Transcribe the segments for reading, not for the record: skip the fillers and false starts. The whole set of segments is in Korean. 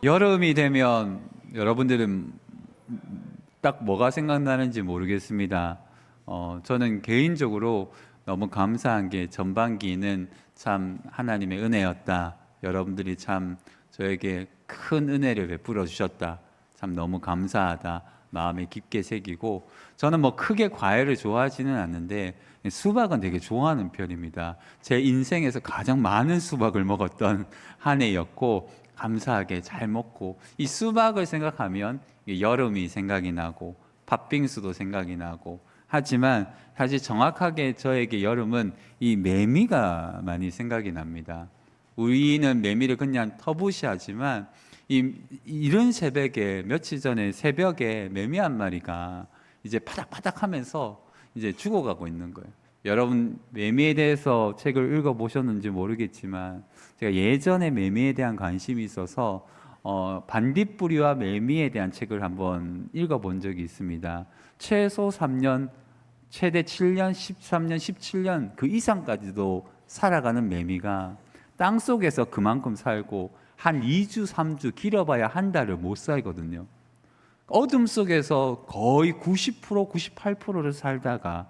여름이 되면 여러분들은 딱 뭐가 생각나는지 모르겠습니다. 저는 개인적으로 너무 감사한 게 전반기는 참 하나님의 은혜였다. 여러분들이 참 저에게 큰 은혜를 베풀어 주셨다. 참 너무 감사하다. 마음에 깊게 새기고, 저는 뭐 크게 과일을 좋아하지는 않는데 수박은 되게 좋아하는 편입니다. 제 인생에서 가장 많은 수박을 먹었던 한 해였고, 감사하게 잘 먹고, 이 수박을 생각하면 여름이 생각이 나고 팥빙수도 생각이 나고 하지만, 사실 정확하게 저에게 여름은 이 매미가 많이 생각이 납니다. 우리는 매미를 그냥 터부시하지만 이른 새벽에, 며칠 전에 새벽에 매미 한 마리가 이제 파닥파닥 하면서 이제 죽어가고 있는 거예요. 여러분 매미에 대해서 책을 읽어보셨는지 모르겠지만, 제가 예전에 매미에 대한 관심이 있어서 반딧불이와 매미에 대한 책을 한번 읽어본 적이 있습니다. 최소 3년, 최대 7년, 13년, 17년 그 이상까지도 살아가는 매미가 땅속에서 그만큼 살고, 한 2주, 3주, 길어봐야 한 달을 못 살거든요. 어둠 속에서 거의 90%, 98%를 살다가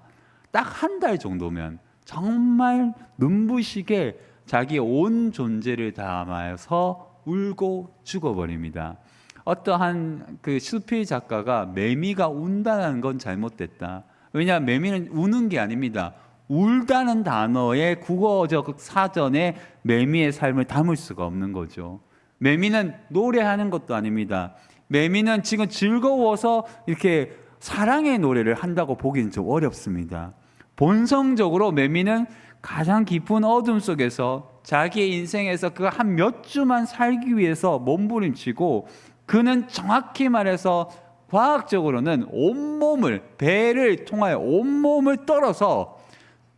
딱 한 달 정도면 정말 눈부시게 자기의 온 존재를 담아서 울고 죽어버립니다. 어떠한 그 수필 작가가 매미가 운다는 건 잘못됐다. 왜냐하면 매미는 우는 게 아닙니다. 울다는 단어의 국어적 사전에 매미의 삶을 담을 수가 없는 거죠. 매미는 노래하는 것도 아닙니다. 매미는 지금 즐거워서 이렇게 사랑의 노래를 한다고 보기는 좀 어렵습니다. 본성적으로 매미는 가장 깊은 어둠 속에서 자기의 인생에서 그 한 몇 주만 살기 위해서 몸부림치고, 그는 정확히 말해서 과학적으로는 온몸을, 배를 통하여 온몸을 떨어서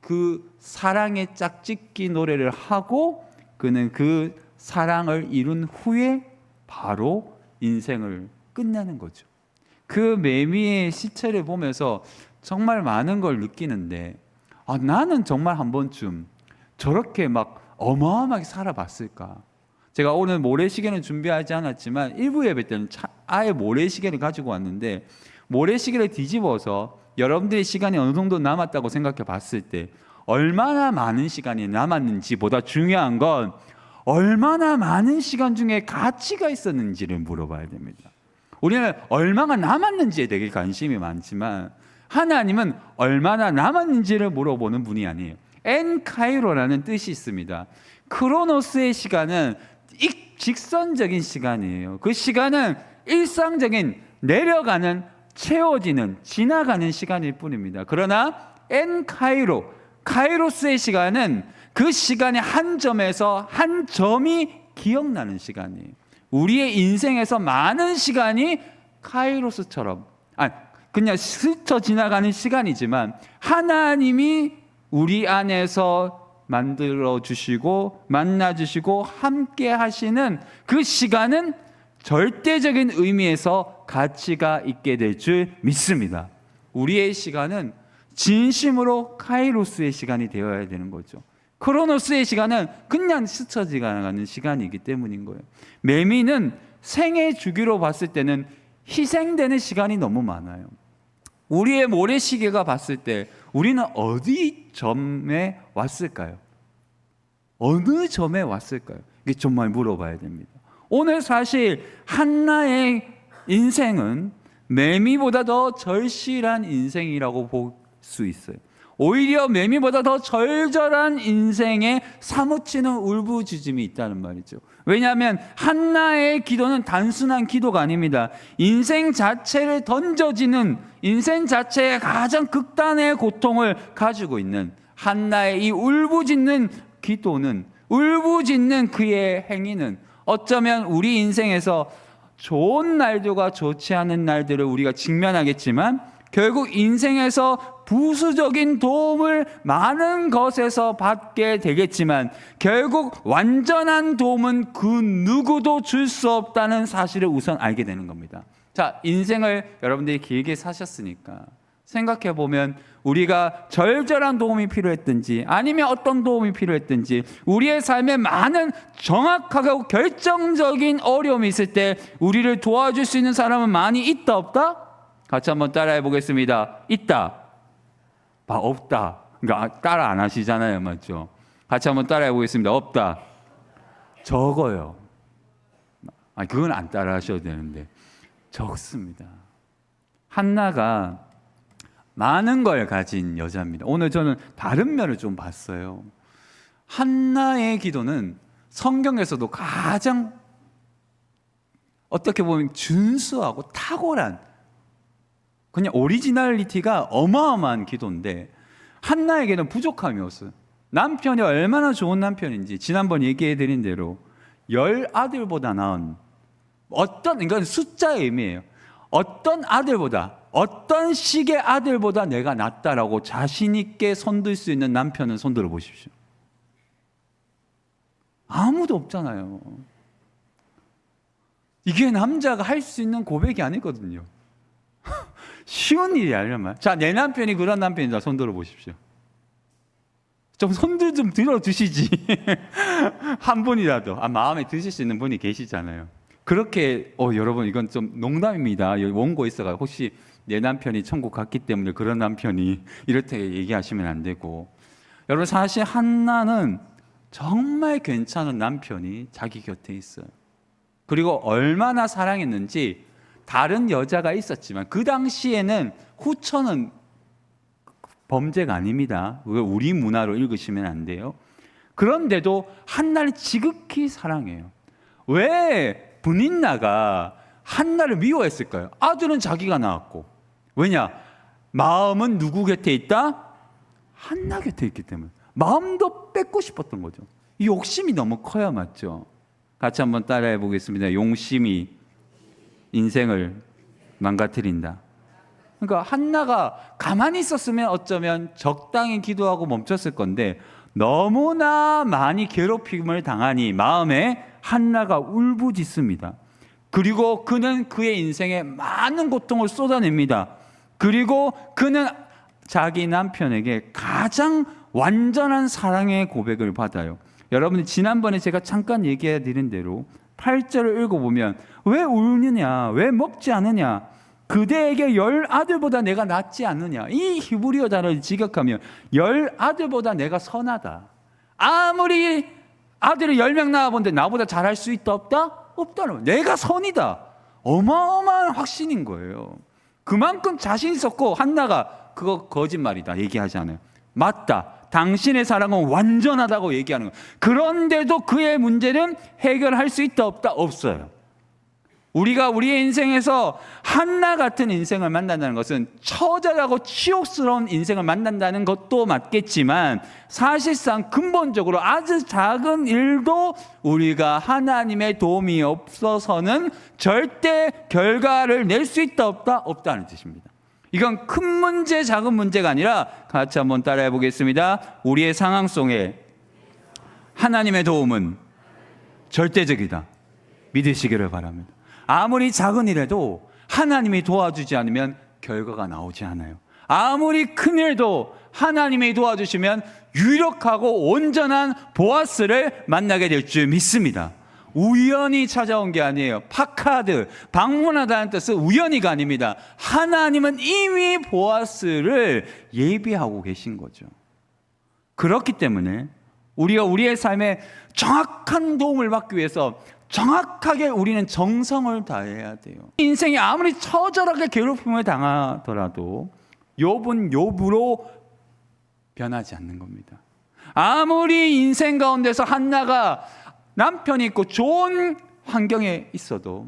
그 사랑의 짝짓기 노래를 하고, 그는 그 사랑을 이룬 후에 바로 인생을 끝내는 거죠. 그 매미의 시체를 보면서 정말 많은 걸 느끼는데, 나는 정말 한 번쯤 저렇게 막 어마어마하게 살아봤을까. 제가 오늘 모래시계는 준비하지 않았지만 일부 예배 때는 아예 모래시계를 가지고 왔는데, 모래시계를 뒤집어서 여러분들의 시간이 어느 정도 남았다고 생각해 봤을 때 얼마나 많은 시간이 남았는지 보다 중요한 건 얼마나 많은 시간 중에 가치가 있었는지를 물어봐야 됩니다. 우리는 얼마가 남았는지에 되게 관심이 많지만, 하나님은 얼마나 남았는지를 물어보는 분이 아니에요. 엔카이로라는 뜻이 있습니다. 크로노스의 시간은 직선적인 시간이에요. 그 시간은 일상적인, 내려가는, 채워지는, 지나가는 시간일 뿐입니다. 그러나 엔카이로, 카이로스의 시간은 그 시간의 한 점에서 한 점이 기억나는 시간이에요. 우리의 인생에서 많은 시간이 카이로스처럼, 그냥 스쳐 지나가는 시간이지만, 하나님이 우리 안에서 만들어 주시고 만나 주시고 함께 하시는 그 시간은 절대적인 의미에서 가치가 있게 될 줄 믿습니다. 우리의 시간은 진심으로 카이로스의 시간이 되어야 되는 거죠. 크로노스의 시간은 그냥 스쳐 지나가는 시간이기 때문인 거예요. 매미는 생애 주기로 봤을 때는 희생되는 시간이 너무 많아요. 우리의 모래시계가 봤을 때 우리는 어디 점에 왔을까요? 어느 점에 왔을까요? 이게 정말 물어봐야 됩니다. 오늘 사실 한나의 인생은 매미보다 더 절실한 인생이라고 볼 수 있어요. 오히려 매미보다 더 절절한 인생에 사무치는 울부짖음이 있다는 말이죠. 왜냐하면 한나의 기도는 단순한 기도가 아닙니다. 인생 자체를 던져지는, 인생 자체의 가장 극단의 고통을 가지고 있는 한나의 이 울부짖는 기도는, 울부짖는 그의 행위는 어쩌면 우리 인생에서 좋은 날들과 좋지 않은 날들을 우리가 직면하겠지만, 결국 인생에서 부수적인 도움을 많은 것에서 받게 되겠지만, 결국 완전한 도움은 그 누구도 줄 수 없다는 사실을 우선 알게 되는 겁니다. 자, 인생을 여러분들이 길게 사셨으니까 생각해 보면 우리가 절절한 도움이 필요했든지 아니면 어떤 도움이 필요했든지 우리의 삶에 많은 정확하고 결정적인 어려움이 있을 때 우리를 도와줄 수 있는 사람은 많이 있다 없다? 같이 한번 따라해 보겠습니다. 있다. 없다. 그러니까 따라 안 하시잖아요. 맞죠? 같이 한번 따라해 보겠습니다. 없다. 적어요. 그건 안 따라 하셔도 되는데 적습니다. 한나가 많은 걸 가진 여자입니다. 오늘 저는 다른 면을 좀 봤어요. 한나의 기도는 성경에서도 가장 어떻게 보면 준수하고 탁월한 그냥 오리지널리티가 어마어마한 기도인데 한나에게는 부족함이 없어요. 남편이 얼마나 좋은 남편인지 지난번 얘기해 드린 대로 10아들보다 나은 이건 숫자의 의미예요. 어떤 아들보다 어떤 식의 아들보다 내가 낫다라고 자신 있게 손들 수 있는 남편은 손들어 보십시오. 아무도 없잖아요. 이게 남자가 할 수 있는 고백이 아니거든요. 쉬운 일이 아니란 자, 내 남편이 그런 남편이다 손들어 보십시오. 좀 손들 좀 들어주시지. 한 분이라도 마음에 드실 수 있는 분이 계시잖아요. 그렇게 여러분 이건 좀 농담입니다. 원고 있어가 혹시 내 남편이 천국 갔기 때문에 그런 남편이 이렇게 얘기하시면 안 되고, 여러분 사실 한나는 정말 괜찮은 남편이 자기 곁에 있어요. 그리고 얼마나 사랑했는지 다른 여자가 있었지만 그 당시에는 후처는 범죄가 아닙니다. 우리 문화로 읽으시면 안 돼요. 그런데도 한나를 지극히 사랑해요. 왜 브닌나가 한나를 미워했을까요? 아들은 자기가 낳았고, 왜냐? 마음은 누구 곁에 있다? 한나 곁에 있기 때문에 마음도 뺏고 싶었던 거죠. 이 욕심이 너무 커야 맞죠? 같이 한번 따라해 보겠습니다. 용심이 인생을 망가뜨린다. 그러니까 한나가 가만히 있었으면 어쩌면 적당히 기도하고 멈췄을 건데 너무나 많이 괴롭힘을 당하니 마음에 한나가 울부짖습니다. 그리고 그는 그의 인생에 많은 고통을 쏟아냅니다. 그리고 그는 자기 남편에게 가장 완전한 사랑의 고백을 받아요. 여러분 지난번에 제가 잠깐 얘기해 드린 대로 8절을 읽어보면 왜 울느냐, 왜 먹지 않느냐, 그대에게 10아들보다 내가 낫지 않느냐. 이 히브리어 단어를 직역하면 10아들보다 내가 선하다. 아무리 아들을 10명 낳아본데 나보다 잘할 수 있다 없다? 없다는 거예요. 내가 선이다. 어마어마한 확신인 거예요. 그만큼 자신 있었고 한나가 그거 거짓말이다 얘기하지 않아요. 맞다. 당신의 사랑은 완전하다고 얘기하는 거예요. 그런데도 그의 문제는 해결할 수 있다 없다? 없어요. 우리가 우리의 인생에서 한나 같은 인생을 만난다는 것은 처절하고 치욕스러운 인생을 만난다는 것도 맞겠지만 사실상 근본적으로 아주 작은 일도 우리가 하나님의 도움이 없어서는 절대 결과를 낼 수 있다 없다? 없다는 뜻입니다. 이건 큰 문제 작은 문제가 아니라 같이 한번 따라해 보겠습니다. 우리의 상황 속에 하나님의 도움은 절대적이다. 믿으시기를 바랍니다. 아무리 작은 일에도 하나님이 도와주지 않으면 결과가 나오지 않아요. 아무리 큰 일도 하나님이 도와주시면 유력하고 온전한 보아스를 만나게 될 줄 믿습니다. 우연히 찾아온 게 아니에요. 파카드, 방문하다는 뜻은 우연히가 아닙니다. 하나님은 이미 보아스를 예비하고 계신 거죠. 그렇기 때문에 우리가 우리의 삶에 정확한 도움을 받기 위해서 정확하게 우리는 정성을 다해야 돼요. 인생이 아무리 처절하게 괴롭힘을 당하더라도 욥은 욥으로 변하지 않는 겁니다. 아무리 인생 가운데서 한나가 남편이 있고 좋은 환경에 있어도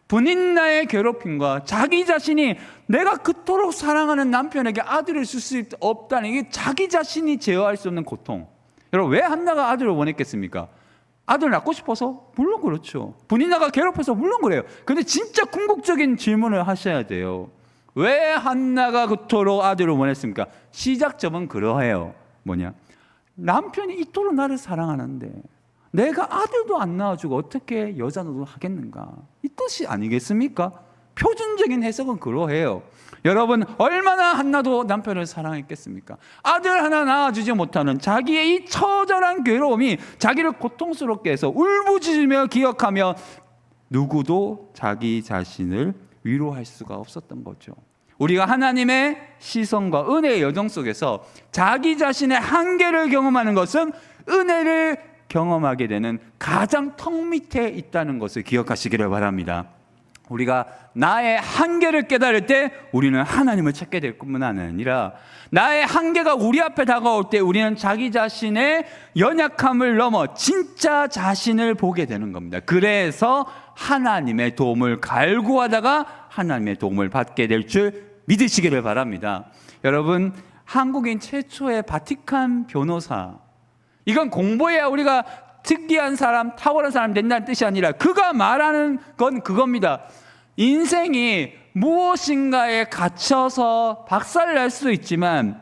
브닌나의 괴롭힘과 자기 자신이 내가 그토록 사랑하는 남편에게 아들을 줄 수 없다는 이게 자기 자신이 제어할 수 없는 고통. 여러분 왜 한나가 아들을 원했겠습니까? 아들 낳고 싶어서? 물론 그렇죠. 브닌나가 괴롭혀서? 물론 그래요. 근데 진짜 궁극적인 질문을 하셔야 돼요. 왜 한나가 그토록 아들을 원했습니까? 시작점은 그러해요. 뭐냐? 남편이 이토록 나를 사랑하는데 내가 아들도 안 낳아주고 어떻게 여자 노릇을 하겠는가? 이 뜻이 아니겠습니까? 표준적인 해석은 그러해요. 여러분, 얼마나 한나도 남편을 사랑했겠습니까? 아들 하나 낳아주지 못하는 자기의 이 처절한 괴로움이 자기를 고통스럽게 해서 울부짖으며 기억하며 누구도 자기 자신을 위로할 수가 없었던 거죠. 우리가 하나님의 시선과 은혜의 여정 속에서 자기 자신의 한계를 경험하는 것은 은혜를 경험하게 되는 가장 턱 밑에 있다는 것을 기억하시기를 바랍니다. 우리가 나의 한계를 깨달을 때 우리는 하나님을 찾게 될 뿐만 아니라 나의 한계가 우리 앞에 다가올 때 우리는 자기 자신의 연약함을 넘어 진짜 자신을 보게 되는 겁니다. 그래서 하나님의 도움을 갈구하다가 하나님의 도움을 받게 될 줄 믿으시기를 바랍니다. 여러분, 한국인 최초의 바티칸 변호사, 이건 공부해야 우리가 특이한 사람, 탁월한 사람 된다는 뜻이 아니라 그가 말하는 건 그겁니다. 인생이 무엇인가에 갇혀서 박살날 수도 있지만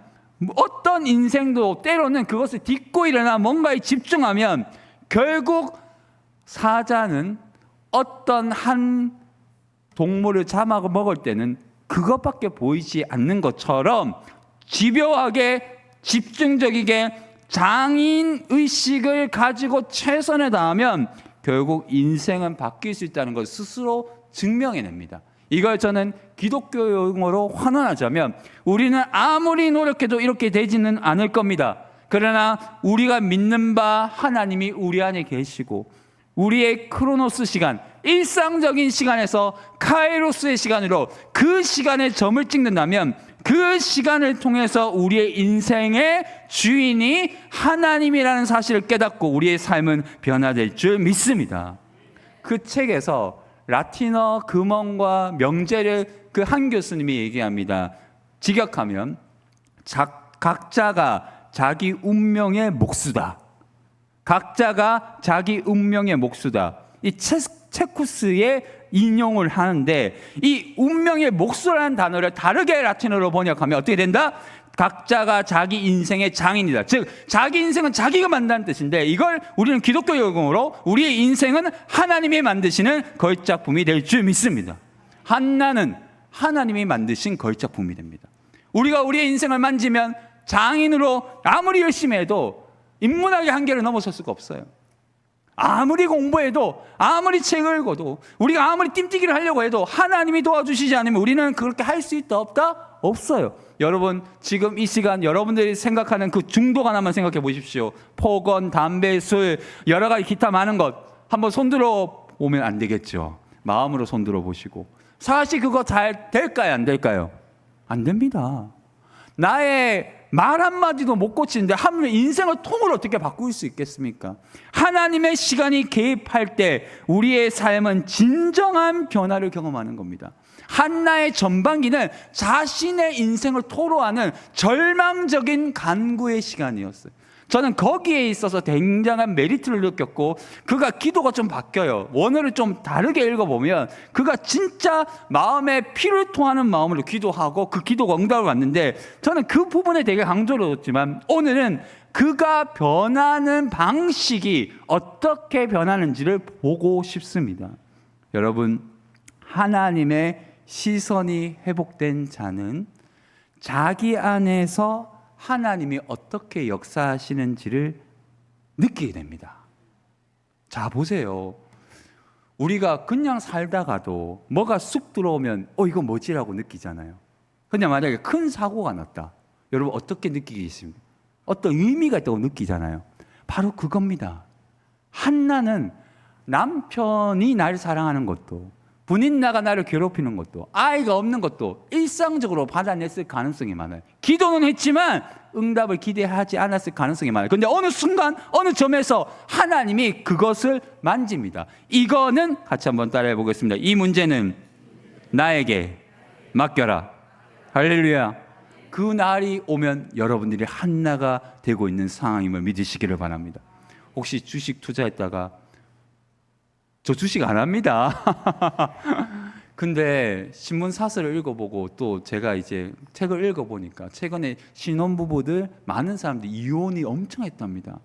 어떤 인생도 때로는 그것을 딛고 일어나 뭔가에 집중하면 결국 사자는 어떤 한 동물을 잡아 먹을 때는 그것밖에 보이지 않는 것처럼 집요하게 집중적이게 장인 의식을 가지고 최선을 다하면 결국 인생은 바뀔 수 있다는 걸 스스로 증명해냅니다. 이걸 저는 기독교 용어로 환원하자면 우리는 아무리 노력해도 이렇게 되지는 않을 겁니다. 그러나 우리가 믿는 바 하나님이 우리 안에 계시고 우리의 크로노스 시간, 일상적인 시간에서 카이로스의 시간으로 그 시간에 점을 찍는다면 그 시간을 통해서 우리의 인생의 주인이 하나님이라는 사실을 깨닫고 우리의 삶은 변화될 줄 믿습니다. 그 책에서 라틴어 금언과 명제를 그 한 교수님이 얘기합니다. 직역하면 각자가 자기 운명의 몫이다. 각자가 자기 운명의 몫이다. 이 체쿠스의 인용을 하는데 이 운명의 몫이라는 단어를 다르게 라틴어로 번역하면 어떻게 된다? 각자가 자기 인생의 장인이다. 즉 자기 인생은 자기가 만든다는 뜻인데 이걸 우리는 기독교 용어로 우리의 인생은 하나님이 만드시는 거짓작품이 될 줄 믿습니다. 한나는 하나님이 만드신 거짓작품이 됩니다. 우리가 우리의 인생을 만지면 장인으로 아무리 열심히 해도 인문학의 한계를 넘어설 수가 없어요. 아무리 공부해도 아무리 책을 읽어도 우리가 아무리 띵뛰기를 하려고 해도 하나님이 도와주시지 않으면 우리는 그렇게 할 수 있다 없다? 없어요. 여러분 지금 이 시간 여러분들이 생각하는 그 중독 하나만 생각해 보십시오. 폭언, 담배, 술, 여러 가지 기타 많은 것 한번 손들어 보면 안 되겠죠. 마음으로 손들어 보시고 사실 그거 잘 될까요? 안 될까요? 안 됩니다. 나의 말 한마디도 못 고치는데 하물며 인생을 통으로 어떻게 바꿀 수 있겠습니까? 하나님의 시간이 개입할 때 우리의 삶은 진정한 변화를 경험하는 겁니다. 한나의 전반기는 자신의 인생을 토로하는 절망적인 간구의 시간이었어요. 저는 거기에 있어서 굉장한 메리트를 느꼈고 그가 기도가 좀 바뀌어요. 원어를 좀 다르게 읽어보면 그가 진짜 마음에 피를 토하는 마음으로 기도하고 그 기도가 응답을 받는데 저는 그 부분에 되게 강조를 뒀지만 오늘은 그가 변하는 방식이 어떻게 변하는지를 보고 싶습니다. 여러분, 하나님의 시선이 회복된 자는 자기 안에서 하나님이 어떻게 역사하시는지를 느끼게 됩니다. 자, 보세요. 우리가 그냥 살다가도 뭐가 쑥 들어오면 이거 뭐지라고 느끼잖아요. 그냥 만약에 큰 사고가 났다. 여러분 어떻게 느끼겠습니까? 어떤 의미가 있다고 느끼잖아요. 바로 그겁니다. 한나는 남편이 나를 사랑하는 것도 분인나가 나를 괴롭히는 것도 아이가 없는 것도 일상적으로 받아냈을 가능성이 많아요. 기도는 했지만 응답을 기대하지 않았을 가능성이 많아요. 그런데 어느 순간 어느 점에서 하나님이 그것을 만집니다. 이거는 같이 한번 따라해 보겠습니다. 이 문제는 나에게 맡겨라. 할렐루야. 그 날이 오면 여러분들이 한나가 되고 있는 상황임을 믿으시기를 바랍니다. 혹시 주식 투자했다가 저 주식 안 합니다. 근데 신문 사설을 읽어보고 또 제가 이제 책을 읽어보니까 최근에 신혼부부들 많은 사람들이 이혼이 엄청 했답니다.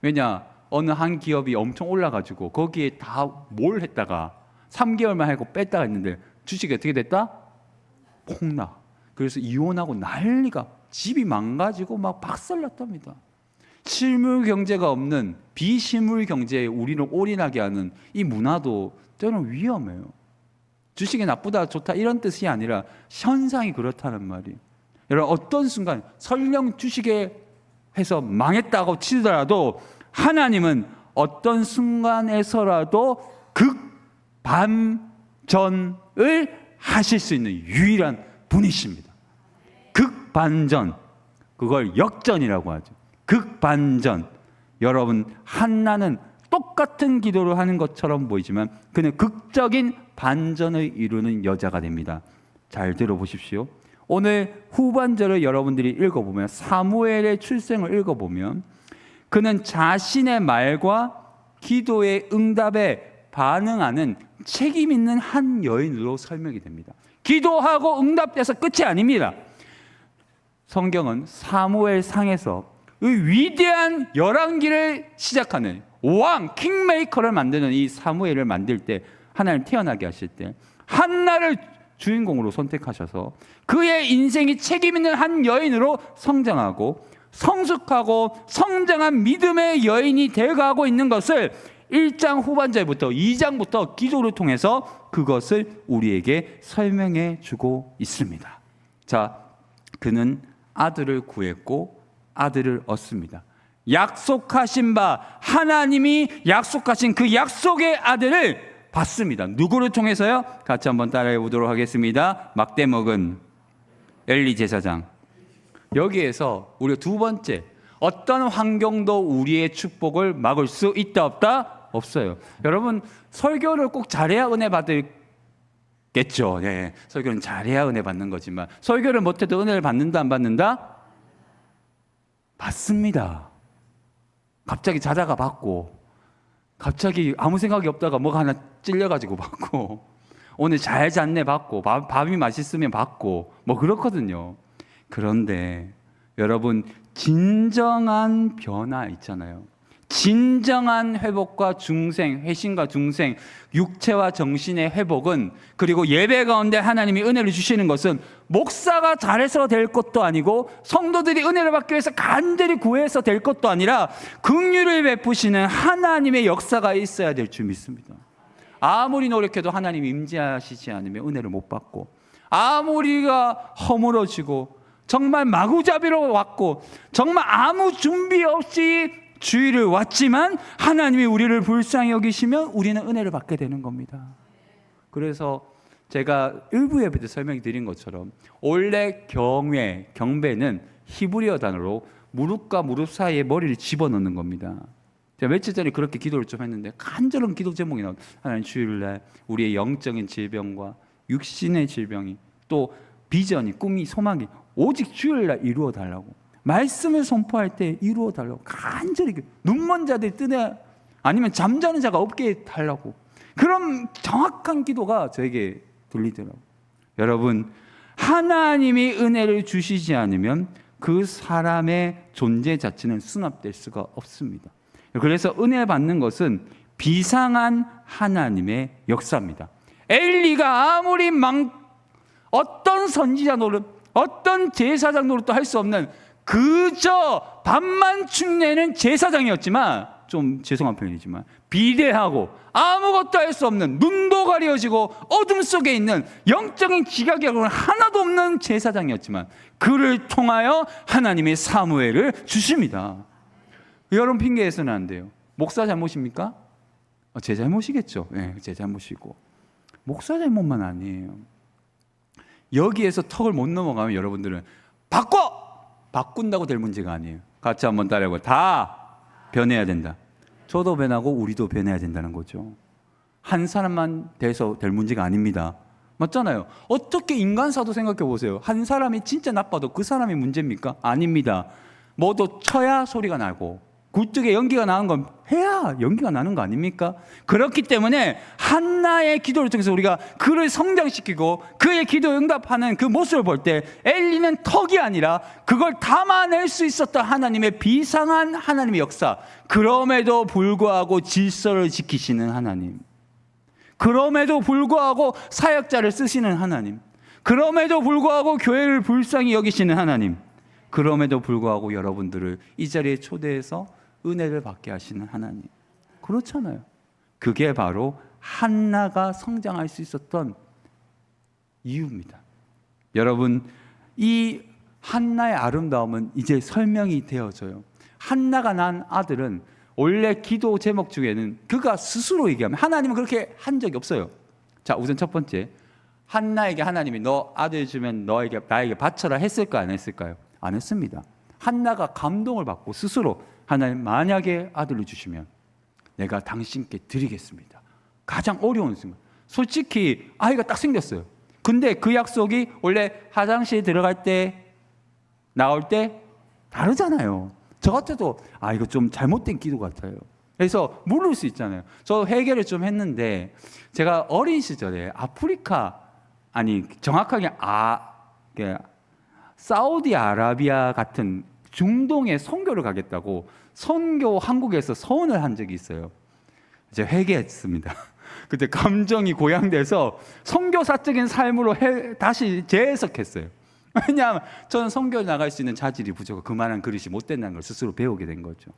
왜냐? 어느 한 기업이 엄청 올라가지고 거기에 다 뭘 했다가 3개월만 하고 뺐다가 했는데 주식이 어떻게 됐다? 폭락. 그래서 이혼하고 난리가, 집이 망가지고 막 박살났답니다. 실물 경제가 없는 비실물 경제에 우리를 올인하게 하는 이 문화도 때로는 위험해요. 주식이 나쁘다 좋다 이런 뜻이 아니라 현상이 그렇다는 말이에요. 여러분, 어떤 순간 설령 주식에 해서 망했다고 치더라도 하나님은 어떤 순간에서라도 극반전을 하실 수 있는 유일한 분이십니다. 극반전, 그걸 역전이라고 하죠. 극반전. 여러분, 한나는 똑같은 기도를 하는 것처럼 보이지만 그는 극적인 반전을 이루는 여자가 됩니다. 잘 들어보십시오. 오늘 후반절을 여러분들이 읽어보면, 사무엘의 출생을 읽어보면 그는 자신의 말과 기도의 응답에 반응하는 책임 있는 한 여인으로 설명이 됩니다. 기도하고 응답돼서 끝이 아닙니다. 성경은 사무엘상에서 이 위대한 열왕기를 시작하는 왕, 킹메이커를 만드는 이 사무엘을 만들 때, 하나님 태어나게 하실 때 한나를 주인공으로 선택하셔서 그의 인생이 책임 있는 한 여인으로 성장하고 성숙하고 성장한 믿음의 여인이 되어가고 있는 것을 1장 후반절부터 2장부터 기도를 통해서 그것을 우리에게 설명해 주고 있습니다. 자, 그는 아들을 구했고 아들을 얻습니다. 약속하신 바, 하나님이 약속하신 그 약속의 아들을 받습니다. 누구를 통해서요? 같이 한번 따라해 보도록 하겠습니다. 막대먹은 엘리 제사장. 여기에서 우리가 두 번째, 어떤 환경도 우리의 축복을 막을 수 있다 없다? 없어요. 여러분, 설교를 꼭 잘해야 은혜 받겠죠. 네, 설교는 잘해야 은혜 받는 거지만 설교를 못해도 은혜를 받는다 안 받는다? 받습니다. 갑자기 자다가 받고, 갑자기 아무 생각이 없다가 뭐가 하나 찔려가지고 받고, 오늘 잘 잤네 받고, 밥이 맛있으면 받고, 뭐 그렇거든요. 그런데 여러분, 진정한 변화 있잖아요. 진정한 회복과 중생, 회심과 중생, 육체와 정신의 회복은, 그리고 예배 가운데 하나님이 은혜를 주시는 것은 목사가 잘해서 될 것도 아니고 성도들이 은혜를 받기 위해서 간절히 구해서 될 것도 아니라 긍휼을 베푸시는 하나님의 역사가 있어야 될 줄 믿습니다. 아무리 노력해도 하나님이 임재하시지 않으면 은혜를 못 받고, 아무리가 허물어지고 정말 마구잡이로 왔고 정말 아무 준비 없이 주의를 왔지만 하나님이 우리를 불쌍히 여기시면 우리는 은혜를 받게 되는 겁니다. 그래서 제가 일부 예배 때 설명드린 것처럼 원래 경배는 히브리어 단어로 무릎과 무릎 사이에 머리를 집어넣는 겁니다. 제가 며칠 전에 그렇게 기도를 좀 했는데 간절한 기도 제목이 나와요. 하나님, 주일날 우리의 영적인 질병과 육신의 질병이, 또 비전이, 꿈이, 소망이 오직 주일날 이루어 달라고, 말씀을 선포할 때 이루어 달라고 간절히, 눈먼 자들이 뜨네, 아니면 잠자는 자가 없게 달라고, 그런 정확한 기도가 저에게 들리더라고요. 여러분, 하나님이 은혜를 주시지 않으면 그 사람의 존재 자체는 수납될 수가 없습니다. 그래서 은혜 받는 것은 비상한 하나님의 역사입니다. 엘리가 아무리 어떤 선지자 노릇, 어떤 제사장 노릇도 할 수 없는 그저 밥만 축내는 제사장이었지만, 좀 죄송한 표현이지만 비대하고 아무것도 할 수 없는, 눈도 가려지고 어둠 속에 있는 영적인 지각이 하나도 없는 제사장이었지만 그를 통하여 하나님의 사무엘을 주십니다. 여러분, 핑계해서는 안 돼요. 목사 잘못입니까? 제 잘못이겠죠. 네, 제 잘못이고 목사 잘못만 아니에요. 여기에서 턱을 못 넘어가면 여러분들은 바꾼다고 될 문제가 아니에요. 같이 한번 따라해보고, 다 변해야 된다. 저도 변하고 우리도 변해야 된다는 거죠. 한 사람만 돼서 될 문제가 아닙니다. 맞잖아요. 어떻게 인간사도 생각해 보세요. 한 사람이 진짜 나빠도 그 사람이 문제입니까? 아닙니다. 뭐도 쳐야 소리가 나고 굴뚝에 연기가 나는 건 해야 연기가 나는 거 아닙니까? 그렇기 때문에 한나의 기도를 통해서 우리가 그를 성장시키고 그의 기도 응답하는 그 모습을 볼 때 엘리는 턱이 아니라 그걸 담아낼 수 있었던 하나님의 비상한 하나님의 역사, 그럼에도 불구하고 질서를 지키시는 하나님, 그럼에도 불구하고 사역자를 쓰시는 하나님, 그럼에도 불구하고 교회를 불쌍히 여기시는 하나님, 그럼에도 불구하고 여러분들을 이 자리에 초대해서 은혜를 받게 하시는 하나님. 그렇잖아요. 그게 바로 한나가 성장할 수 있었던 이유입니다. 여러분, 이 한나의 아름다움은 이제 설명이 되어져요. 한나가 낳은 아들은 원래 기도 제목 중에는 그가 스스로 얘기하면 하나님은 그렇게 한 적이 없어요. 자, 우선 첫 번째, 한나에게 하나님이 너 아들 주면 나에게 바쳐라 했을까 안 했을까요? 안 했습니다. 한나가 감동을 받고 스스로 하나님 만약에 아들을 주시면 내가 당신께 드리겠습니다. 가장 어려운 순간. 솔직히 아이가 딱 생겼어요. 근데 그 약속이 원래 화장실 들어갈 때 나올 때 다르잖아요. 저 같아도 이거 좀 잘못된 기도 같아요. 그래서 모를 수 있잖아요. 저 회개를 좀 했는데 제가 어린 시절에 아프리카 정확하게 사우디아라비아 같은 중동에 선교를 가겠다고 선교 한국에서 서원을 한 적이 있어요. 제가 회개했습니다. 그때 감정이 고양돼서 선교사적인 삶으로 다시 재해석했어요. 왜냐하면 저는 선교 나갈 수 있는 자질이 부족하고 그만한 그릇이 못 된다는 걸 스스로 배우게 된 거죠.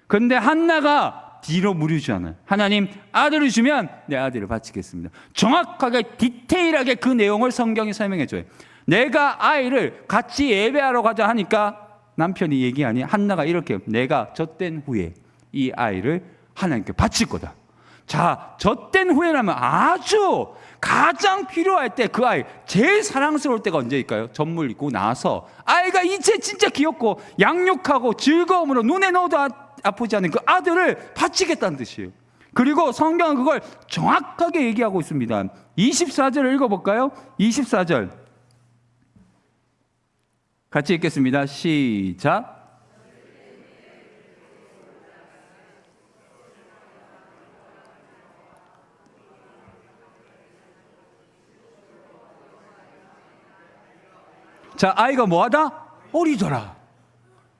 그런데 한나가 뒤로 무리주잖아요. 하나님 아들을 주면 내 아들을 바치겠습니다. 정확하게 디테일하게 그 내용을 성경이 설명해 줘요. 내가 아이를 같이 예배하러 가자 하니까 남편이 얘기하니 한나가 이렇게 내가 젖된 후에 이 아이를 하나님께 바칠 거다. 자, 젖된 후에라면 아주 가장 필요할 때 그 아이 제일 사랑스러울 때가 언제일까요? 젖물 입고 나서 아이가 이제 진짜 귀엽고 양육하고 즐거움으로 눈에 넣어도 아프지 않은 그 아들을 바치겠다는 뜻이에요. 그리고 성경은 그걸 정확하게 얘기하고 있습니다. 24절을 읽어볼까요? 24절 같이 읽겠습니다. 시작. 자, 아이가 뭐하다? 어리더라.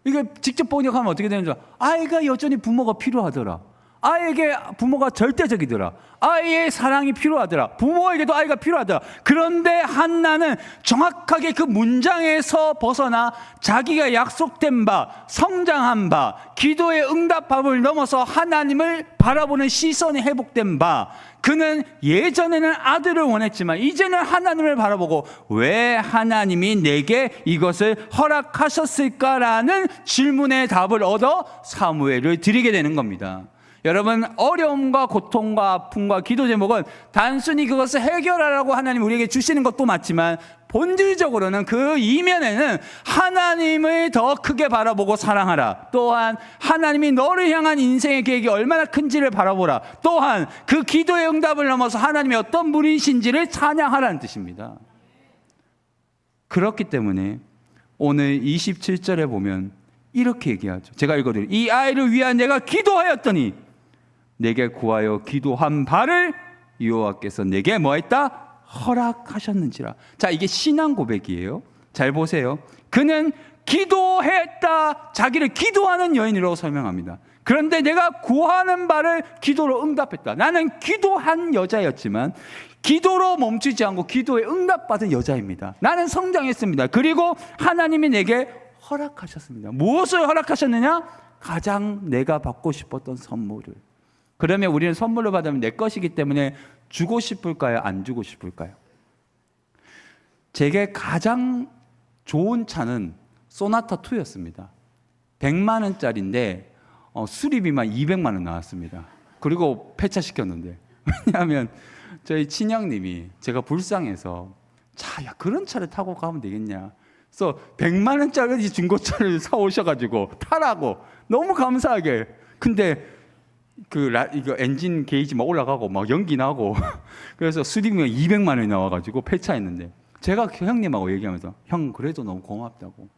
이게 직접 번역하면 어떻게 되는 줄 알아? 아이가 여전히 부모가 필요하더라. 아이에게 부모가 절대적이더라. 아이의 사랑이 필요하더라. 부모에게도 아이가 필요하더라. 그런데 한나는 정확하게 그 문장에서 벗어나 자기가 약속된 바, 성장한 바, 기도의 응답함을 넘어서 하나님을 바라보는 시선이 회복된 바, 그는 예전에는 아들을 원했지만 이제는 하나님을 바라보고 왜 하나님이 내게 이것을 허락하셨을까라는 질문의 답을 얻어 사무엘을 드리게 되는 겁니다. 여러분, 어려움과 고통과 아픔과 기도 제목은 단순히 그것을 해결하라고 하나님 우리에게 주시는 것도 맞지만 본질적으로는 그 이면에는 하나님을 더 크게 바라보고 사랑하라. 또한 하나님이 너를 향한 인생의 계획이 얼마나 큰지를 바라보라. 또한 그 기도의 응답을 넘어서 하나님이 어떤 분이신지를 찬양하라는 뜻입니다. 그렇기 때문에 오늘 27절에 보면 이렇게 얘기하죠. 제가 읽어드릴게요. 이 아이를 위한 내가 기도하였더니 내게 구하여 기도한 바를 여호와께서 내게 뭐했다? 허락하셨는지라. 자, 이게 신앙 고백이에요. 잘 보세요. 그는 기도했다. 자기를 기도하는 여인이라고 설명합니다. 그런데 내가 구하는 바를 기도로 응답했다. 나는 기도한 여자였지만 기도로 멈추지 않고 기도에 응답받은 여자입니다. 나는 성장했습니다. 그리고 하나님이 내게 허락하셨습니다. 무엇을 허락하셨느냐? 가장 내가 받고 싶었던 선물을. 그러면 우리는 선물을 받으면 내 것이기 때문에 주고 싶을까요? 안 주고 싶을까요? 제게 가장 좋은 차는 소나타 2였습니다. 100만 원짜리인데 수리비만 200만 원 나왔습니다. 그리고 폐차시켰는데. 왜냐하면 저희 친형님이 제가 불쌍해서 야, 그런 차를 타고 가면 되겠냐. 그래서 100만 원짜리 중고차를 사오셔가지고 타라고 너무 감사하게. 근데 이거 엔진 게이지 막 올라가고 막 연기 나고 그래서 수리비가 200만 원이 나와가지고 폐차했는데 제가 형님하고 얘기하면서 형 그래도 너무 고맙다고.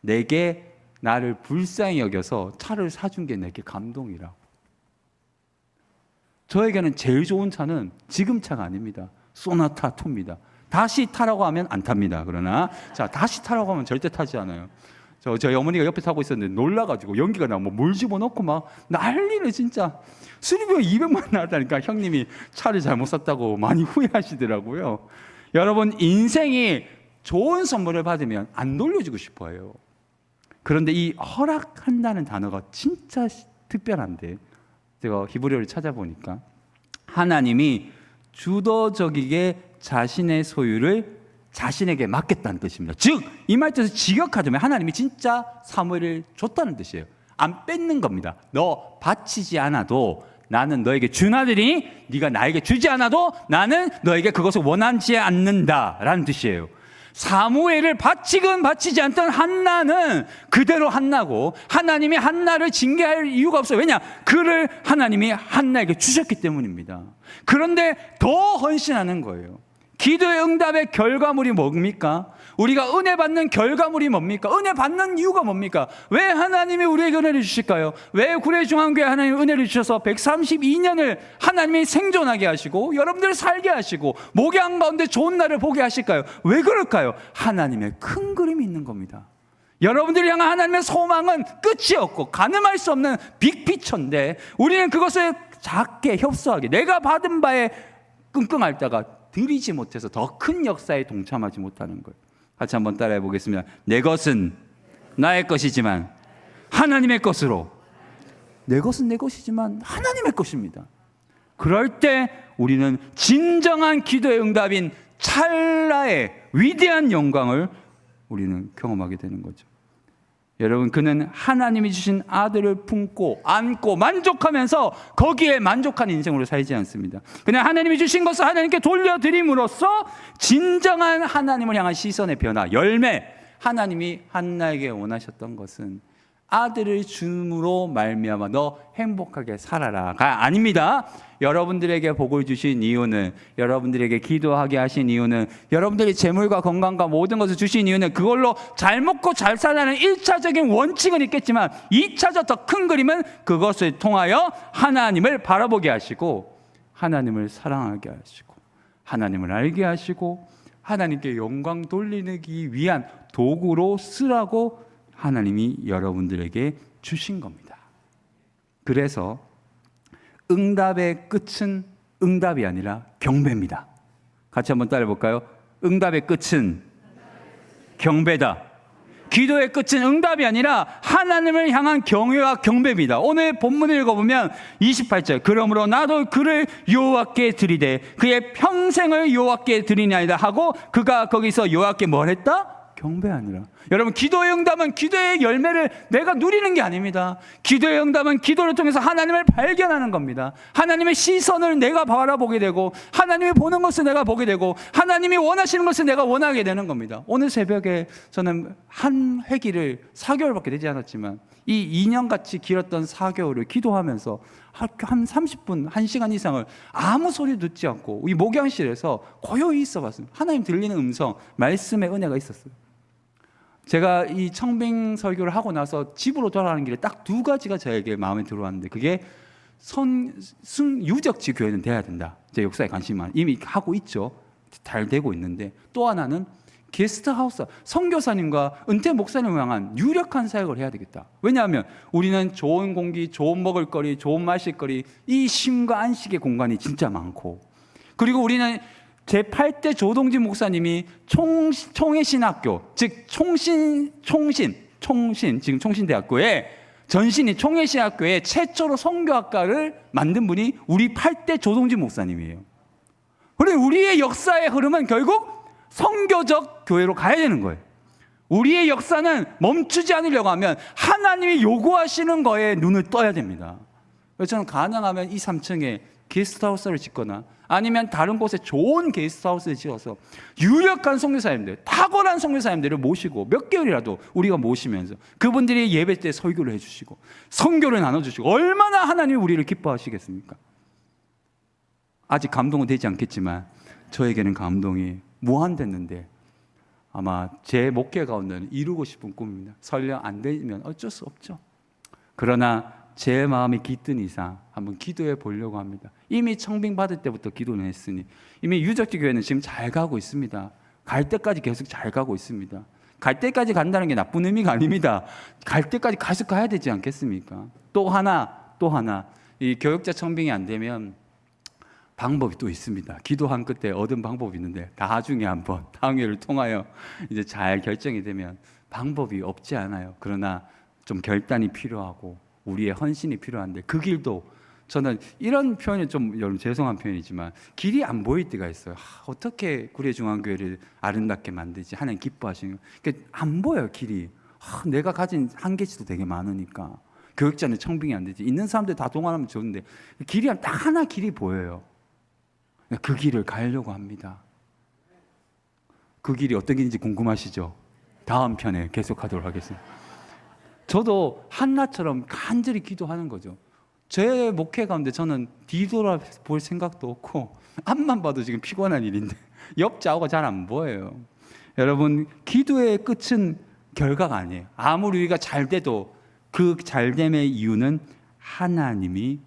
내게 나를 불쌍히 여겨서 차를 사준 게 내게 감동이라고. 저에게는 제일 좋은 차는 지금 차가 아닙니다. 소나타 2입니다. 다시 타라고 하면 안 탑니다. 그러나 자, 다시 타라고 하면 절대 타지 않아요. 저희 어머니가 옆에 타고 있었는데 놀라가지고 연기가 나면 물 집어넣고 막 난리를 진짜. 수리비가 200만 나왔다니까 형님이 차를 잘못 샀다고 많이 후회하시더라고요. 여러분, 인생이 좋은 선물을 받으면 안 돌려주고 싶어요. 그런데 이 허락한다는 단어가 진짜 특별한데, 제가 히브리어를 찾아보니까 하나님이 주도적이게 자신의 소유를 자신에게 맡겼다는 뜻입니다. 즉, 이 말뜻에서 직역하자면 하나님이 진짜 사무엘을 줬다는 뜻이에요. 안 뺏는 겁니다. 너 바치지 않아도 나는 너에게 준 아들이니 네가 나에게 주지 않아도 나는 너에게 그것을 원하지 않는다라는 뜻이에요. 사무엘을 바치건 바치지 않던 한나는 그대로 한나고, 하나님이 한나를 징계할 이유가 없어요. 왜냐? 그를 하나님이 한나에게 주셨기 때문입니다. 그런데 더 헌신하는 거예요. 기도의 응답의 결과물이 뭡니까? 우리가 은혜 받는 결과물이 뭡니까? 은혜 받는 이유가 뭡니까? 왜 하나님이 우리에게 은혜를 주실까요? 왜 구례중앙교회 하나님이 은혜를 주셔서 132년을 하나님이 생존하게 하시고 여러분들을 살게 하시고 목양 가운데 좋은 날을 보게 하실까요? 왜 그럴까요? 하나님의 큰 그림이 있는 겁니다. 여러분들을 향한 하나님의 소망은 끝이 없고 가늠할 수 없는 빅피처인데, 우리는 그것을 작게 협소하게 내가 받은 바에 끙끙 앓다가 드리지 못해서 더 큰 역사에 동참하지 못하는 거예요. 같이 한번 따라해 보겠습니다. 내 것은 나의 것이지만 하나님의 것으로. 내 것은 내 것이지만 하나님의 것입니다. 그럴 때 우리는 진정한 기도의 응답인 찰나의 위대한 영광을 우리는 경험하게 되는 거죠. 여러분, 그는 하나님이 주신 아들을 품고 안고 만족하면서 거기에 만족한 인생으로 살지 않습니다. 그냥 하나님이 주신 것을 하나님께 돌려드림으로써 진정한 하나님을 향한 시선의 변화, 열매, 하나님이 한나에게 원하셨던 것은 아들을 줌으로 말미암아 너 행복하게 살아라가 아닙니다. 여러분들에게 복을 주신 이유는, 여러분들에게 기도하게 하신 이유는, 여러분들이 재물과 건강과 모든 것을 주신 이유는 그걸로 잘 먹고 잘 살라는 1차적인 원칙은 있겠지만 2차적 더 큰 그림은 그것을 통하여 하나님을 바라보게 하시고 하나님을 사랑하게 하시고 하나님을 알게 하시고 하나님께 영광 돌리기 위한 도구로 쓰라고 하나님이 여러분들에게 주신 겁니다. 그래서 응답의 끝은 응답이 아니라 경배입니다. 같이 한번 따라해 볼까요? 응답의 끝은 경배다. 기도의 끝은 응답이 아니라 하나님을 향한 경외와 경배입니다. 오늘 본문을 읽어보면 28절, 그러므로 나도 그를 여호와께 드리되 그의 평생을 여호와께 드리냐이다 하고, 그가 거기서 여호와께 뭘 했다? 경배하니라. 여러분, 기도의 응답은 기도의 열매를 내가 누리는 게 아닙니다. 기도의 응답은 기도를 통해서 하나님을 발견하는 겁니다. 하나님의 시선을 내가 바라보게 되고 하나님이 보는 것을 내가 보게 되고 하나님이 원하시는 것을 내가 원하게 되는 겁니다. 오늘 새벽에 저는 한 회기를 4개월밖에 되지 않았지만 이 2년같이 길었던 4개월을 기도하면서 한 30분, 1시간 이상을 아무 소리 듣지 않고 이 목양실에서 고요히 있어 봤습니다. 하나님 들리는 음성, 말씀의 은혜가 있었어요. 제가 이 청빙 설교를 하고 나서 집으로 돌아가는 길에 딱 2가지가 저에게 마음에 들어왔는데, 그게 유적지 교회는 돼야 된다. 제 역사에 관심이 많아요. 이미 하고 있죠. 잘 되고 있는데, 또 하나는 게스트하우스, 선교사님과 은퇴 목사님을 향한 유력한 사역을 해야 되겠다. 왜냐하면 우리는 좋은 공기, 좋은 먹을거리, 좋은 마실거리, 이 쉼과 안식의 공간이 진짜 많고, 그리고 우리는 제8대 조동진 목사님이 총회신학교, 즉 총신 지금 총신대학교에 전신이 총회신학교에 최초로 선교학과를 만든 분이 우리 8대 조동진 목사님이에요. 그런데 우리의 역사의 흐름은 결국 선교적 교회로 가야 되는 거예요. 우리의 역사는 멈추지 않으려고 하면 하나님이 요구하시는 거에 눈을 떠야 됩니다. 그래서 저는 가능하면 이 3층에 게스트하우스를 짓거나 아니면 다른 곳에 좋은 게스트하우스를 지어서 유력한 선교사님들, 탁월한 선교사님들을 모시고 몇 개월이라도 우리가 모시면서 그분들이 예배 때 설교를 해주시고 선교를 나눠주시고, 얼마나 하나님이 우리를 기뻐하시겠습니까? 아직 감동은 되지 않겠지만 저에게는 감동이 무한됐는데 아마 제 목회 가운데는 이루고 싶은 꿈입니다. 설령 안 되면 어쩔 수 없죠. 그러나 제 마음이 깃든 이상 한번 기도해 보려고 합니다. 이미 청빙 받을 때부터 기도는 했으니 이미 유적지 교회는 지금 잘 가고 있습니다. 갈 때까지 계속 잘 가고 있습니다. 갈 때까지 간다는 게 나쁜 의미가 아닙니다. 갈 때까지 계속 가야 되지 않겠습니까? 또 하나 이 교역자 청빙이 안 되면 방법이 또 있습니다. 기도한 끝에 얻은 방법이 있는데 나중에 한번 당회를 통하여 이제 잘 결정이 되면 방법이 없지 않아요. 그러나 좀 결단이 필요하고 우리의 헌신이 필요한데 그 길도 저는 이런 표현이 좀 여러분 죄송한 표현이지만 길이 안 보일 때가 있어요. 어떻게 구례중앙교회를 아름답게 만들지 하나님 기뻐하시는 그러니까 안 보여요 길이. 내가 가진 한계치도 되게 많으니까 교육자는 청빙이 안 되지. 있는 사람들 다 동원하면 좋은데 길이 딱 하나 길이 보여요. 그 길을 가려고 합니다. 그 길이 어떤 길인지 궁금하시죠? 다음 편에 계속하도록 하겠습니다. 저도 한나처럼 간절히 기도하는 거죠. 제 목회 가운데 저는 뒤돌아볼 생각도 없고 앞만 봐도 지금 피곤한 일인데 옆 좌우가 잘 안 보여요. 여러분 기도의 끝은 결과가 아니에요. 아무리 우리가 잘 돼도 그 잘됨의 이유는 하나님이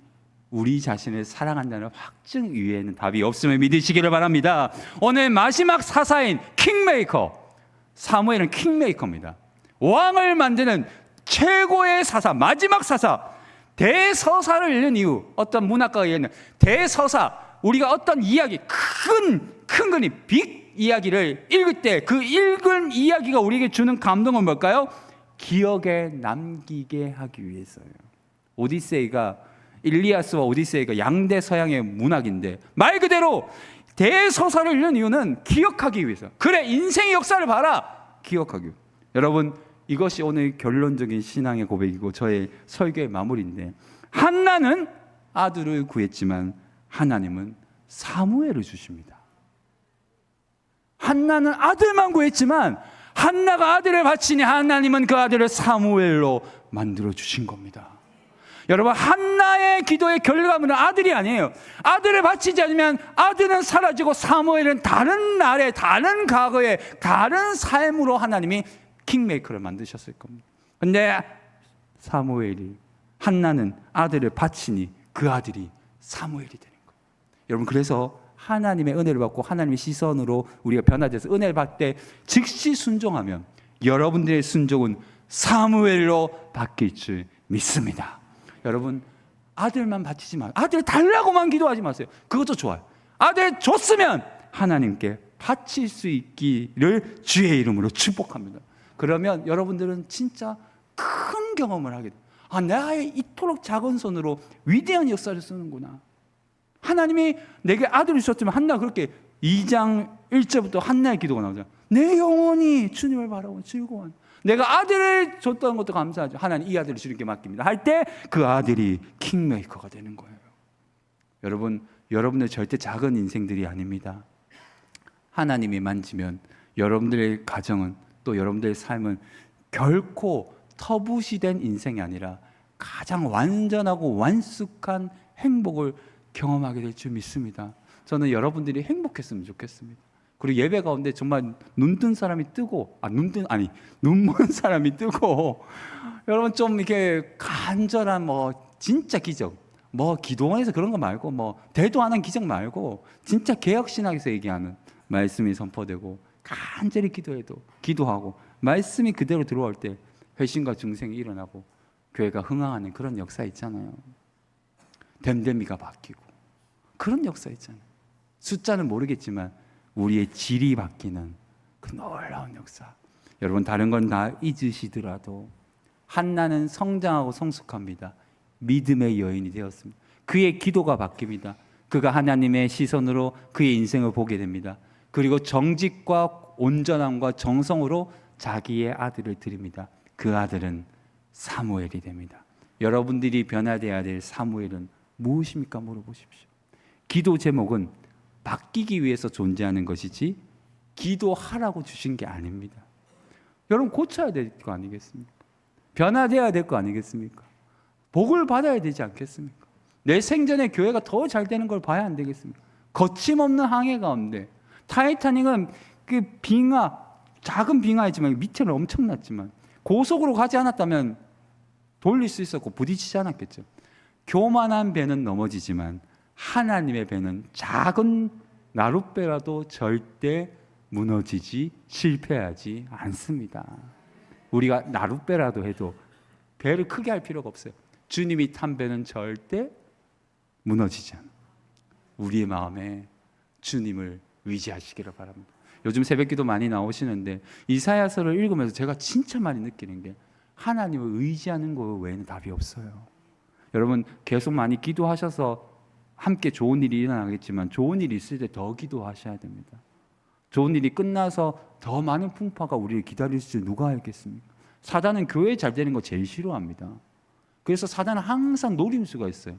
우리 자신을 사랑한다는 확증 위에는 답이 없음을 믿으시기를 바랍니다. 오늘 마지막 사사인 킹메이커 사무엘은 킹메이커입니다. 왕을 만드는 최고의 사사, 마지막 사사, 대서사를 읽는 이유. 어떤 문학가가 얘기하는 대서사, 우리가 어떤 이야기, 큰 그림, 빅 이야기를 읽을 때 그 읽은 이야기가 우리에게 주는 감동은 뭘까요? 기억에 남기게 하기 위해서예요. 오디세이가 일리아스와 오디세이가 양대 서양의 문학인데 말 그대로 대서사를 읽는 이유는 기억하기 위해서. 그래 인생의 역사를 봐라. 기억하기 위해서. 여러분 이것이 오늘 결론적인 신앙의 고백이고 저의 설교의 마무리인데 한나는 아들을 구했지만 하나님은 사무엘을 주십니다. 한나는 아들만 구했지만 한나가 아들을 바치니 하나님은 그 아들을 사무엘로 만들어 주신 겁니다. 여러분 한나의 기도의 결과물은 아들이 아니에요. 아들을 바치지 않으면 아들은 사라지고 사무엘은 다른 날에 다른 과거에 다른 삶으로 하나님이 킹메이커를 만드셨을 겁니다. 근데 사무엘이 한나는 아들을 바치니 그 아들이 사무엘이 되는 거예요. 여러분 그래서 하나님의 은혜를 받고 하나님의 시선으로 우리가 변화돼서 은혜를 받을 때 즉시 순종하면 여러분들의 순종은 사무엘로 바뀔 줄 믿습니다. 여러분 아들만 바치지 마세요. 아들 달라고만 기도하지 마세요. 그것도 좋아요. 아들 줬으면 하나님께 바칠 수 있기를 주의 이름으로 축복합니다. 그러면 여러분들은 진짜 큰 경험을 하게 돼요. 내가 이토록 작은 손으로 위대한 역사를 쓰는구나. 하나님이 내게 아들을 주셨지만 한나 그렇게 2장 1절부터 한나의 기도가 나오잖아요. 내 영혼이 주님을 바라고 즐거워하는. 내가 아들을 줬다는 것도 감사하죠. 하나님 이 아들을 주님께 맡깁니다. 할 때 그 아들이 킹메이커가 되는 거예요. 여러분, 여러분들 절대 작은 인생들이 아닙니다. 하나님이 만지면 여러분들의 가정은 또 여러분들의 삶은 결코 터부시된 인생이 아니라 가장 완전하고 완숙한 행복을 경험하게 될 줄 믿습니다. 저는 여러분들이 행복했으면 좋겠습니다. 그리고 예배 가운데 정말 눈뜬 사람이 뜨고 눈먼 사람이 뜨고 여러분 좀 이렇게 간절한 진짜 기적 기도원에서 그런 거 말고 대도하는 기적 말고 진짜 개혁신학에서 얘기하는 말씀이 선포되고 간절히 기도하고 말씀이 그대로 들어올 때 회심과 중생이 일어나고 교회가 흥황하는 그런 역사 있잖아요. 댐댐이가 바뀌고 그런 역사 있잖아요. 숫자는 모르겠지만 우리의 질이 바뀌는 그 놀라운 역사. 여러분 다른 건 다 잊으시더라도 한나는 성장하고 성숙합니다. 믿음의 여인이 되었습니다. 그의 기도가 바뀝니다. 그가 하나님의 시선으로 그의 인생을 보게 됩니다. 그리고 정직과 온전함과 정성으로 자기의 아들을 드립니다. 그 아들은 사무엘이 됩니다. 여러분들이 변화되어야 될 사무엘은 무엇입니까? 물어보십시오. 기도 제목은 바뀌기 위해서 존재하는 것이지 기도하라고 주신 게 아닙니다. 여러분 고쳐야 될 거 아니겠습니까? 변화되어야 될 거 아니겠습니까? 복을 받아야 되지 않겠습니까? 내 생전에 교회가 더 잘 되는 걸 봐야 안 되겠습니까? 거침없는 항해 가운데 타이타닉은 그 작은 빙하이지만 밑에는 엄청났지만 고속으로 가지 않았다면 돌릴 수 있었고 부딪히지 않았겠죠. 교만한 배는 넘어지지만 하나님의 배는 작은 나룻배라도 절대 무너지지 실패하지 않습니다. 우리가 나룻배라도 해도 배를 크게 할 필요가 없어요. 주님이 탄 배는 절대 무너지지 않아요. 우리의 마음에 주님을 의지하시기를 바랍니다. 요즘 새벽기도 많이 나오시는데 이사야서를 읽으면서 제가 진짜 많이 느끼는 게 하나님을 의지하는 것 외에는 답이 없어요. 여러분 계속 많이 기도하셔서 함께 좋은 일이 일어나겠지만 좋은 일이 있을 때 더 기도하셔야 됩니다. 좋은 일이 끝나서 더 많은 풍파가 우리를 기다릴 줄 누가 알겠습니까? 사단은 교회 잘 되는 거 제일 싫어합니다. 그래서 사단은 항상 노림수가 있어요.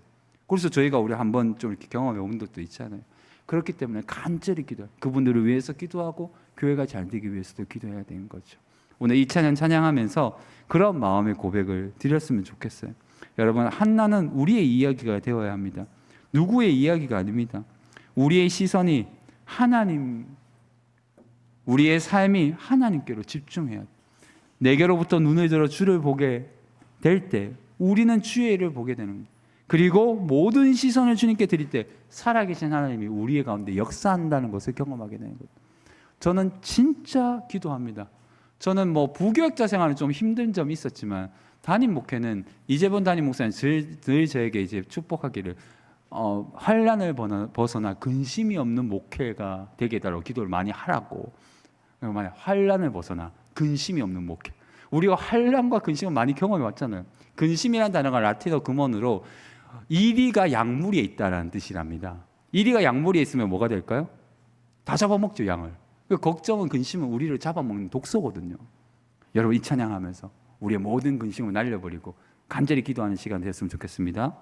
그래서 저희가 우리 한번 좀 이렇게 경험해 본 적도 있잖아요. 그렇기 때문에 간절히 기도해요. 그분들을 위해서 기도하고 교회가 잘 되기 위해서도 기도해야 되는 거죠. 오늘 이 찬양 찬양하면서 그런 마음의 고백을 드렸으면 좋겠어요. 여러분 한나는 우리의 이야기가 되어야 합니다. 누구의 이야기가 아닙니다. 우리의 시선이 하나님, 우리의 삶이 하나님께로 집중해야 돼요. 내게로부터 눈을 들어 주를 보게 될 때 우리는 주의 일을 보게 되는 거예요. 그리고 모든 시선을 주님께 드릴 때 살아계신 하나님이 우리의 가운데 역사한다는 것을 경험하게 되는 거예요. 저는 진짜 기도합니다. 저는 뭐 부교역자 생활은 좀 힘든 점이 있었지만 담임 목회는 이재본 담임 목사님 늘 저에게 이제 축복하기를 환란을 벗어나 근심이 없는 목회가 되게 해달라고 기도를 많이 하라고. 만약 환란을 벗어나 근심이 없는 목회. 우리가 환란과 근심을 많이 경험해 왔잖아요. 근심이라는 단어가 라틴어 금원으로 이리가 약물에 있다라는 뜻이랍니다. 이리가 약물에 있으면 뭐가 될까요? 다 잡아먹죠, 양을. 걱정은 근심은 우리를 잡아먹는 독소거든요. 여러분 이 찬양하면서 우리의 모든 근심을 날려버리고 간절히 기도하는 시간 됐으면 좋겠습니다.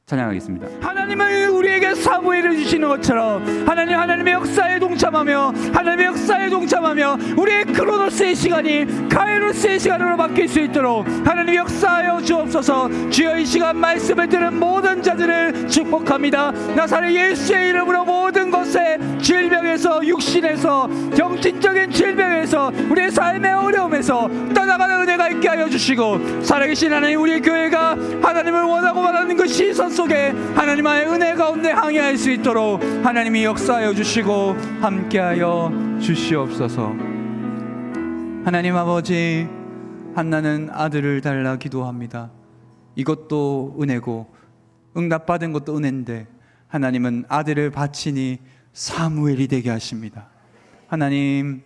찬양하겠습니다. 하나님은 우리에게 사무엘을 주시는 것처럼 하나님의 역사에 동참하며 하나님의 역사에 동참하며 우리의 크로노스의 시간이 카이로스의 시간으로 바뀔 수 있도록 하나님 역사하여 주옵소서. 주여 이 시간 말씀을 들은 모든 자들을 축복합니다. 나사렛 예수의 이름으로 모든 것에 질병에서 육신에서 정신적인 질병에서 우리의 삶의 어려움에서 떠나가는 은혜가 있게 하여 주시고 살아계신 하나님 우리 교회가 하나님을 원하고 바라는 그 시선 속에 하나님의 은혜 가운데 항해할 수 있도록 하나님이 역사하여 주시고 함께하여 주시옵소서. 하나님 아버지 한나는 아들을 달라 기도합니다. 이것도 은혜고 응답받은 것도 은혜인데 하나님은 아들을 바치니 사무엘이 되게 하십니다. 하나님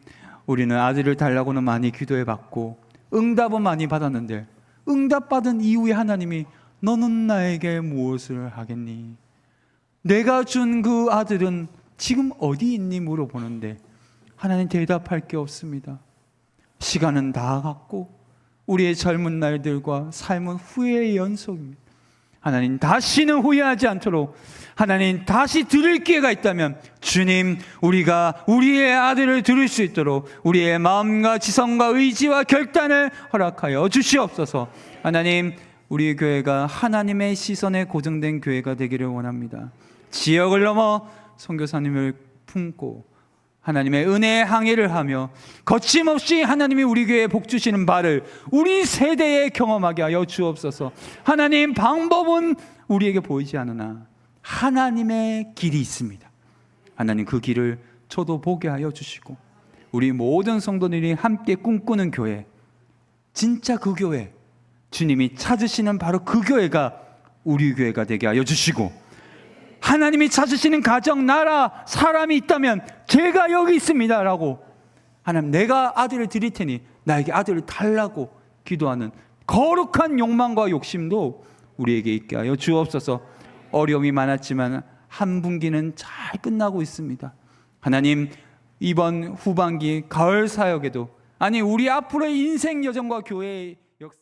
우리는 아들을 달라고는 많이 기도해봤고 응답은 많이 받았는데 응답받은 이후에 하나님이 너는 나에게 무엇을 하겠니? 내가 준 그 아들은 지금 어디 있니? 물어보는데 하나님 대답할 게 없습니다. 시간은 다 갔고 우리의 젊은 날들과 삶은 후회의 연속입니다. 하나님 다시는 후회하지 않도록 하나님 다시 들을 기회가 있다면 주님 우리가 우리의 아들을 들을 수 있도록 우리의 마음과 지성과 의지와 결단을 허락하여 주시옵소서. 하나님 우리 교회가 하나님의 시선에 고정된 교회가 되기를 원합니다. 지역을 넘어 선교사님을 품고 하나님의 은혜의 항해를 하며 거침없이 하나님이 우리 교회에 복 주시는 바를 우리 세대에 경험하게 하여 주옵소서. 하나님 방법은 우리에게 보이지 않으나 하나님의 길이 있습니다. 하나님 그 길을 저도 보게 하여 주시고 우리 모든 성도들이 함께 꿈꾸는 교회, 진짜 그 교회, 주님이 찾으시는 바로 그 교회가 우리 교회가 되게 하여 주시고 하나님이 찾으시는 가정, 나라, 사람이 있다면 제가 여기 있습니다 라고 하나님 내가 아들을 드릴 테니 나에게 아들을 달라고 기도하는 거룩한 욕망과 욕심도 우리에게 있게 하여 주옵소서. 어려움이 많았지만 한 분기는 잘 끝나고 있습니다. 하나님 이번 후반기 가을 사역에도 아니 우리 앞으로의 인생 여정과 교회의 역사